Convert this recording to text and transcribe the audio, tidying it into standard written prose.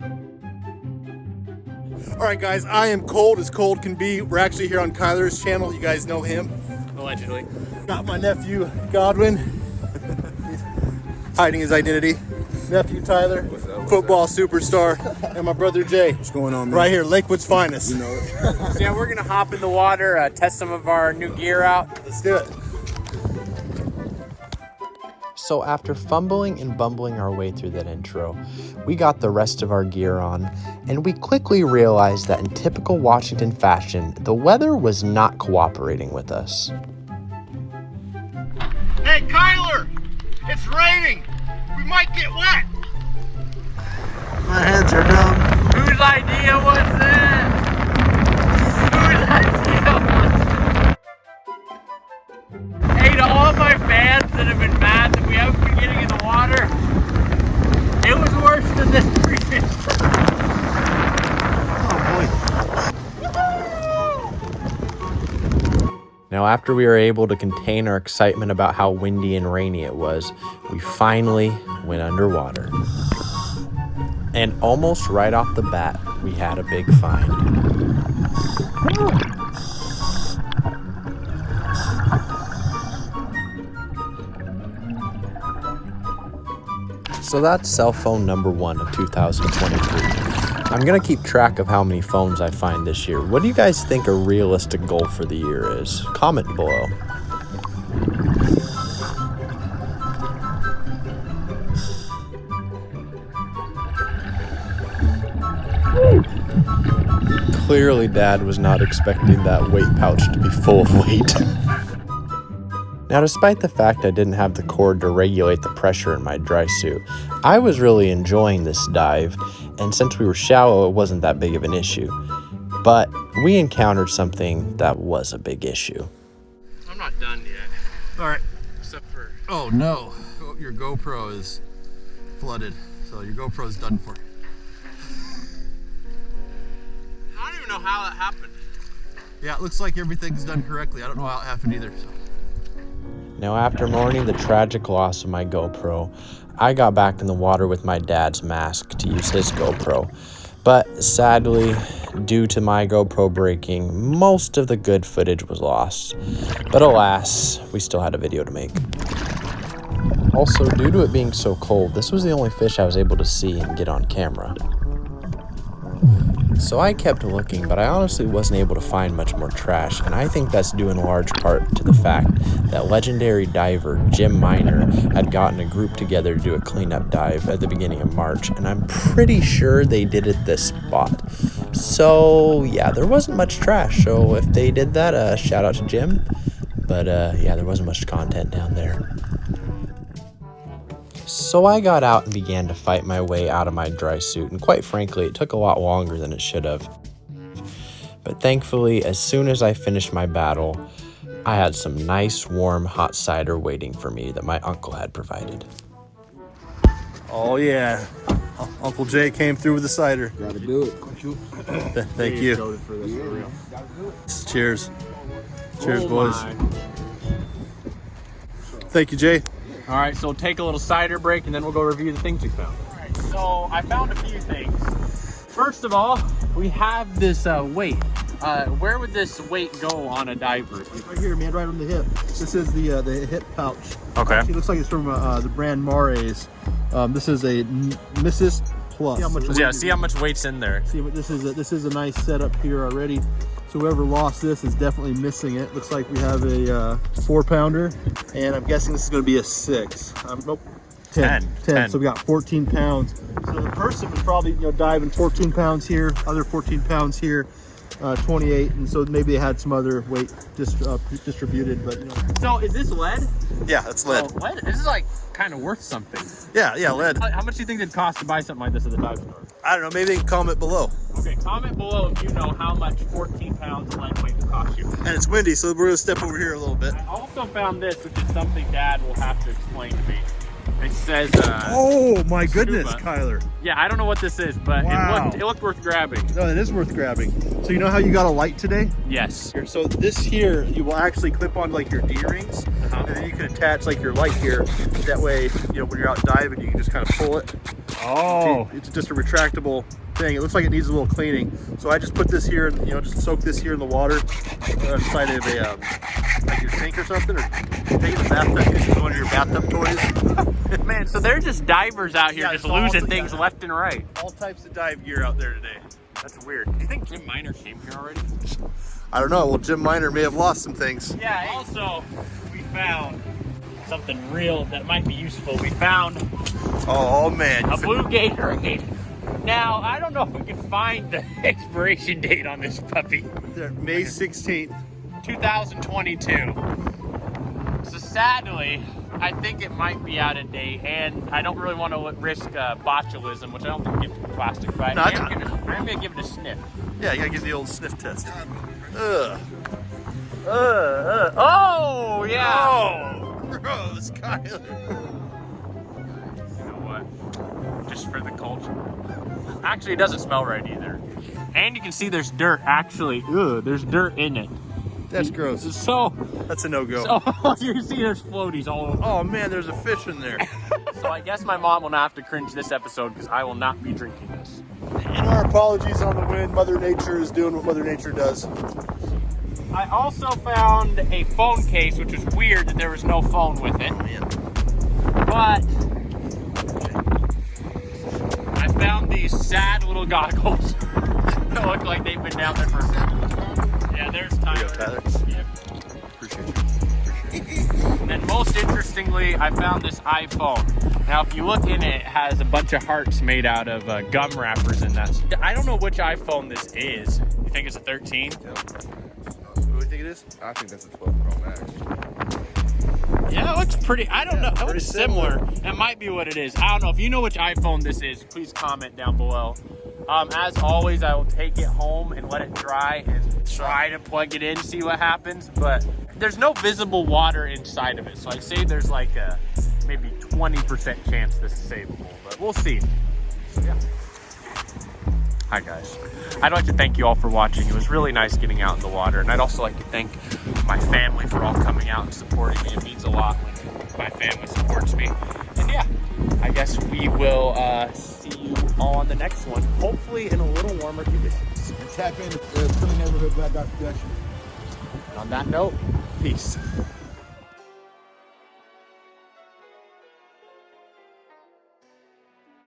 All right, guys, I am cold as cold can be. We're actually here on Kyler's channel. You guys know him. Allegedly. Got my nephew, Godwin. He's hiding his identity. Nephew, Tyler. What's up? Football superstar. And my brother, Jay. What's going on, man? Right here, Lakewood's finest. You know it. So yeah, we're gonna hop in the water, test some of our new gear out. Let's do it. So after fumbling and bumbling our way through that intro, we got the rest of our gear on, and we quickly realized that in typical Washington fashion, the weather was not cooperating with us. Hey, Kyler! It's raining! We might get wet! My hands are numb. Whose idea was this? Whose idea was this? Hey, to all my fans that have been mad that we haven't been getting in the water, it was worse than this previous. Now after we were able to contain our excitement about how windy and rainy it was, we finally went underwater. And almost right off the bat, we had a big find. So that's cell phone number 1 of 2023. I'm gonna keep track of how many phones I find this year. What do you guys think a realistic goal for the year is? Comment below. Clearly Dad was not expecting that weight pouch to be full of weight. Now, despite the fact I didn't have the cord to regulate the pressure in my dry suit, I was really enjoying this dive, and since we were shallow, it wasn't that big of an issue. But we encountered something that was a big issue. I'm not done yet. All right. Except for... Oh no, your GoPro is flooded, so your GoPro is done for. I don't even know how that happened. Yeah, it looks like everything's done correctly. I don't know how it happened either. So. Now, after mourning the tragic loss of my GoPro, I got back in the water with my dad's mask to use his GoPro. But sadly, due to my GoPro breaking, most of the good footage was lost. But alas, we still had a video to make. Also, due to it being so cold, this was the only fish I was able to see and get on camera. So I kept looking, but I honestly wasn't able to find much more trash, and I think that's due in large part to the fact that legendary diver Jim Miner had gotten a group together to do a cleanup dive at the beginning of March, and I'm pretty sure they did it this spot. So yeah, there wasn't much trash, so if they did that, shout out to Jim. But yeah, there wasn't much content down there. So I got out and began to fight my way out of my dry suit, and quite frankly, it took a lot longer than it should have. But thankfully, as soon as I finished my battle, I had some nice, warm, hot cider waiting for me that my uncle had provided. Oh, yeah. Uncle Jay came through with the cider. Gotta do it. Thank you. Cheers. Cheers, boys. Thank you, Jay. All right, so take a little cider break and then we'll go review the things we found. All right, so I found a few things. First of all, we have this weight. Where would this weight go on a diver? Right here, man, right on the hip. This is the hip pouch. Okay. Actually, it looks like it's from the brand Mares. This is a Mrs. Plus. See how much weight's in there. See, this is a nice setup here already. So whoever lost this is definitely missing it. Looks like we have a 4-pounder, and I'm guessing this is going to be a 6. Nope, 10. So we got 14 pounds. So the person was probably diving 14 pounds here, other 14 pounds here, 28, and so maybe they had some other weight distributed. But So is this lead? Yeah, that's lead. So lead. This is like kind of worth something. Yeah, lead. How much do you think it'd cost to buy something like this at the dive store? I don't know. Maybe they can comment below. Okay, comment below if you know how much 14 pounds of lead weight would cost you. And it's windy, so we're gonna step over here a little bit. I also found this, which is something Dad will have to explain to me. It says, oh my goodness, scuba. Kyler. Yeah, I don't know what this is, but Wow. it looked worth grabbing. No, it is worth grabbing. So you know how you got a light today? Yes. So this here, you will actually clip on like your D-rings, and then you can attach like your light here. That way, when you're out diving, you can just kind of pull it, Oh. It's just a retractable thing. It looks like it needs a little cleaning. So I just put this here and, you know, just soak this here in the water inside of a, like your sink or something, or take it in the bathtub, use it as one of your bathtub toys. Man, so they're just divers out here, Yeah, just it's all losing the things dive- left and right. All types of dive gear out there today. That's weird. Do you think Jim Miner came here already? I don't know. Well, Jim Miner may have lost some things. Yeah, also, we found something real that might be useful. We found Oh man. a blue Gatorade. Now, I don't know if we can find the expiration date on this puppy. There, May 16th. 2022. So sadly, I think it might be out of date, and I don't really want to risk botulism, which I don't think gives plastic, but No, I'm gonna give it a sniff. Yeah, you gotta give the old sniff test. Ugh. Oh, yeah. Oh, gross, Kyler. You know what? Just for the culture. Actually, it doesn't smell right either. And you can see there's dirt, actually. Ugh, there's dirt in it. That's gross. So, That's a no-go. you can see there's floaties all over. Oh man, there's a fish in there. So I guess my mom will not have to cringe this episode because I will not be drinking this. And our apologies on the wind. Mother Nature is doing what Mother Nature does. I also found a phone case, which was weird that there was no phone with it. But I found these sad little goggles that look like they've been down there for. Yeah, there's Tyler. Tyler. Yep. Appreciate you. And most interestingly, I found this iPhone. Now, if you look in it, it has a bunch of hearts made out of gum wrappers in that. I don't know which iPhone this is. You think it's a 13? What do you think it is? I think that's a 12 Pro Max. Yeah, it looks pretty. I don't know. It pretty looks similar. similar. That might be what it is. I don't know. If you know which iPhone this is, please comment down below. As always, I will take it home and let it dry and try to plug it in, see what happens. But there's no visible water inside of it. So I say there's like a maybe 20% chance this is savable, but we'll see. So yeah. Hi guys. I'd like to thank you all for watching. It was really nice getting out in the water. And I'd also like to thank my family for all coming out and supporting me. It means a lot when my family supports me. And yeah, I guess we will see you all on the next one. Hopefully in a little warmer conditions. And tap in Philly Neighborhood Black Dot Production. And on that note, peace.